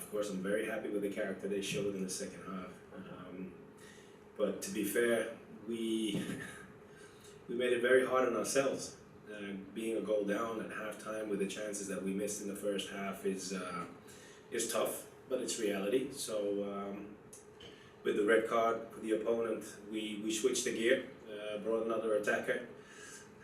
of course, I'm very happy with the character they showed in the second half. But to be fair, we made it very hard on ourselves. Being a goal down at halftime with the chances that we missed in the first half is tough, but it's reality. So with the red card for the opponent, we switched the gear, brought another attacker.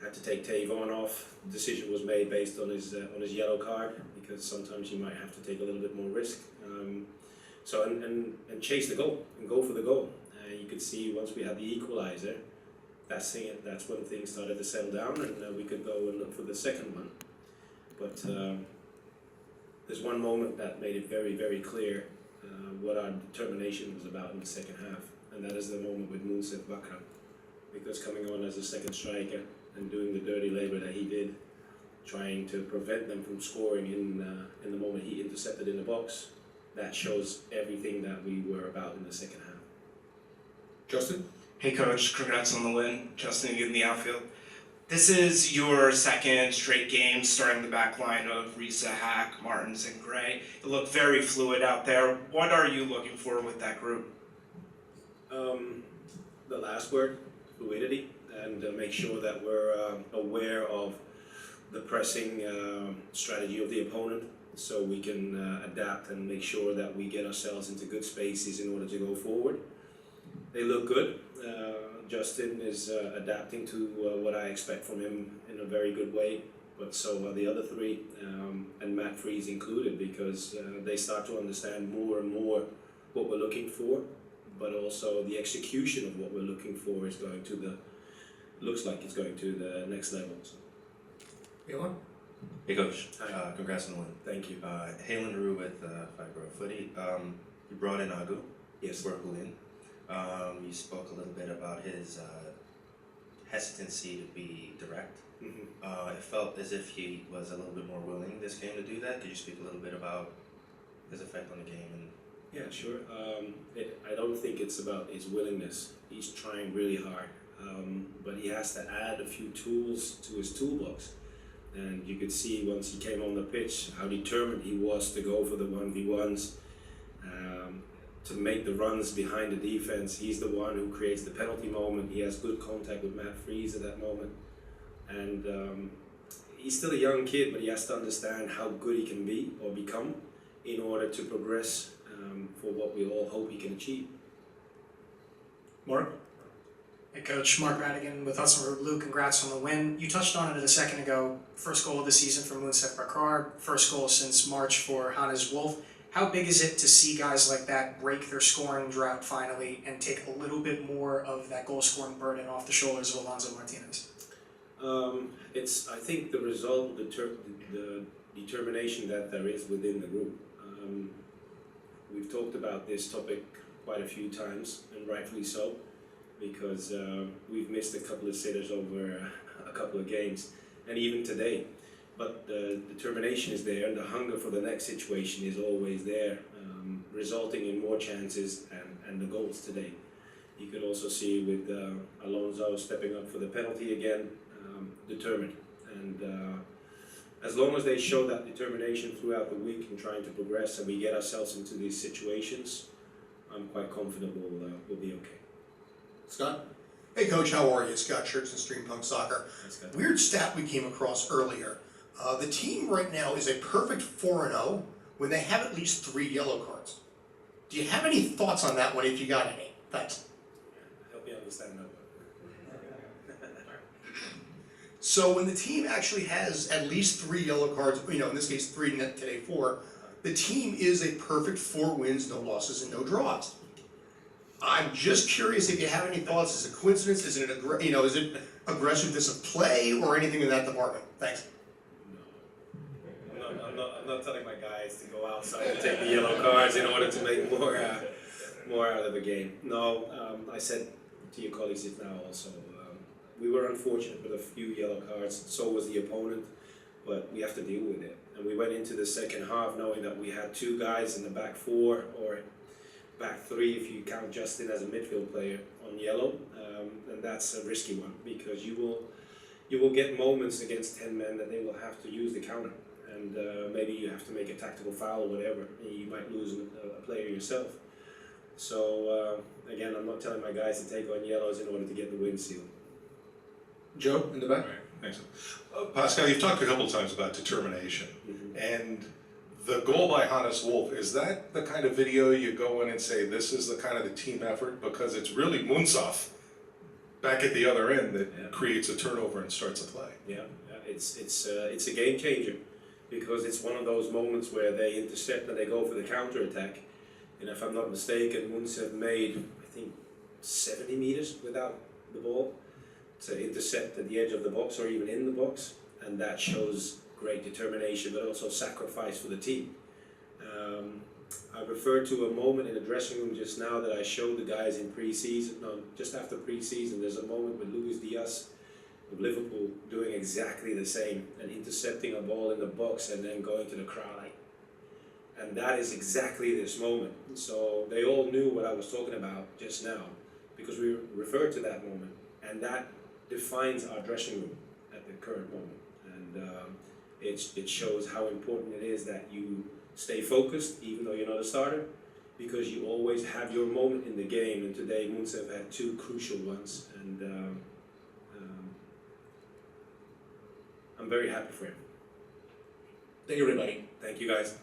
Had to take Tavon off. The decision was made based on his yellow card, because sometimes you might have to take a little bit more risk. And chase the goal and go for the goal. You could see once we had the equalizer, that's when things started to settle down, and we could go and look for the second one. But there's one moment that made it very, very clear what our determination was about in the second half, and that is the moment with Mounsef Bakra, because coming on as a second striker and doing the dirty labor that he did, trying to prevent them from scoring in the moment he intercepted in the box, that shows everything that we were about in the second half. Justin? Hey Coach, congrats on the win. Justin in the outfield. This is your second straight game starting the back line of Risa, Hack, Martins, and Gray. It looked very fluid out there. What are you looking for with that group? The last word, fluidity, and make sure that we're aware of the pressing strategy of the opponent, so we can adapt and make sure that we get ourselves into good spaces in order to go forward. They look good. Justin is adapting to what I expect from him in a very good way, but so are the other three, and Matt Freese included, because they start to understand more and more what we're looking for, but also the execution of what we're looking for is going to looks like it's going to the next level. So. Elon? Hey Coach, congrats on the win. Thank you. Halen Rue with Fibro Footy. You brought in Agu. Yes. For Hulin. You spoke a little bit about his hesitancy to be direct. Mm-hmm. It felt as if he was a little bit more willing this game to do that. Could you speak a little bit about his effect on the game? Yeah, sure. I don't think it's about his willingness. He's trying really hard, but he has to add a few tools to his toolbox. And you could see once he came on the pitch how determined he was to go for the 1v1s, to make the runs behind the defense. He's the one who creates the penalty moment. He has good contact with Matt Freese at that moment. And he's still a young kid, but he has to understand how good he can be or become in order to progress for what we all hope he can achieve. Mark? Hey Coach, Mark Radigan with Hudson River Blue. Congrats on the win. You touched on it a second ago. First goal of the season for Mounsef Bakar. First goal since March for Hannes Wolf. How big is it to see guys like that break their scoring drought finally and take a little bit more of that goal-scoring burden off the shoulders of Alonso Martinez? It's, I think, the result of the determination that there is within the group. We've talked about this topic quite a few times, and rightfully so, because we've missed a couple of sitters over a couple of games, and even today. But the determination is there, and the hunger for the next situation is always there, resulting in more chances and the goals today. You could also see with Alonso stepping up for the penalty again, determined. And as long as they show that determination throughout the week in trying to progress and we get ourselves into these situations, I'm quite confident we'll be okay. Scott? Hey Coach, how are you? Scott Shirks and Stream Punk Soccer. Thanks, Scott. Weird stat we came across earlier. The team right now is a perfect 4-0 when they have at least 3 yellow cards. Do you have any thoughts on that one if you got any? Thanks. Help me understand that one. So when the team actually has at least 3 yellow cards, in this case 3, today 4, the team is a perfect 4 wins, no losses, and no draws. I'm just curious if you have any thoughts. Is it a coincidence? Is it is it aggressiveness of play or anything in that department? Thanks. No, I'm not telling my guys to go outside and take the yellow cards in order to make more out of the game. No, I said to your colleagues just now also. We were unfortunate with a few yellow cards. So was the opponent, but we have to deal with it. And we went into the second half knowing that we had 2 guys in the back 4 or back 3 if you count Justin as a midfield player on yellow, and that's a risky one because you will get moments against 10 men that they will have to use the counter, and maybe you have to make a tactical foul or whatever, and you might lose a player yourself. So again, I'm not telling my guys to take on yellows in order to get the win seal. Joe, in the back? Right, thanks. Pascal, you've talked a couple times about determination, and the goal by Hannes Wolf, is that the kind of video you go in and say, this is the kind of the team effort? Because it's really Munsoff back at the other end that creates a turnover and starts a play. Yeah, it's a game changer, because it's one of those moments where they intercept and they go for the counter attack. And if I'm not mistaken, Munsoff made, I think, 70 meters without the ball to intercept at the edge of the box or even in the box, and that shows great determination, but also sacrifice for the team. I referred to a moment in the dressing room just now that I showed the guys in pre-season, no, just after pre-season. There's a moment with Luis Diaz of Liverpool doing exactly the same and intercepting a ball in the box and then going to the crowd. And that is exactly this moment. So they all knew what I was talking about just now, because we referred to that moment, and that defines our dressing room at the current moment. And it shows how important it is that you stay focused, even though you're not a starter, because you always have your moment in the game. And today, Munsoff had two crucial ones, and I'm very happy for him. Thank you, everybody. Thank you, guys.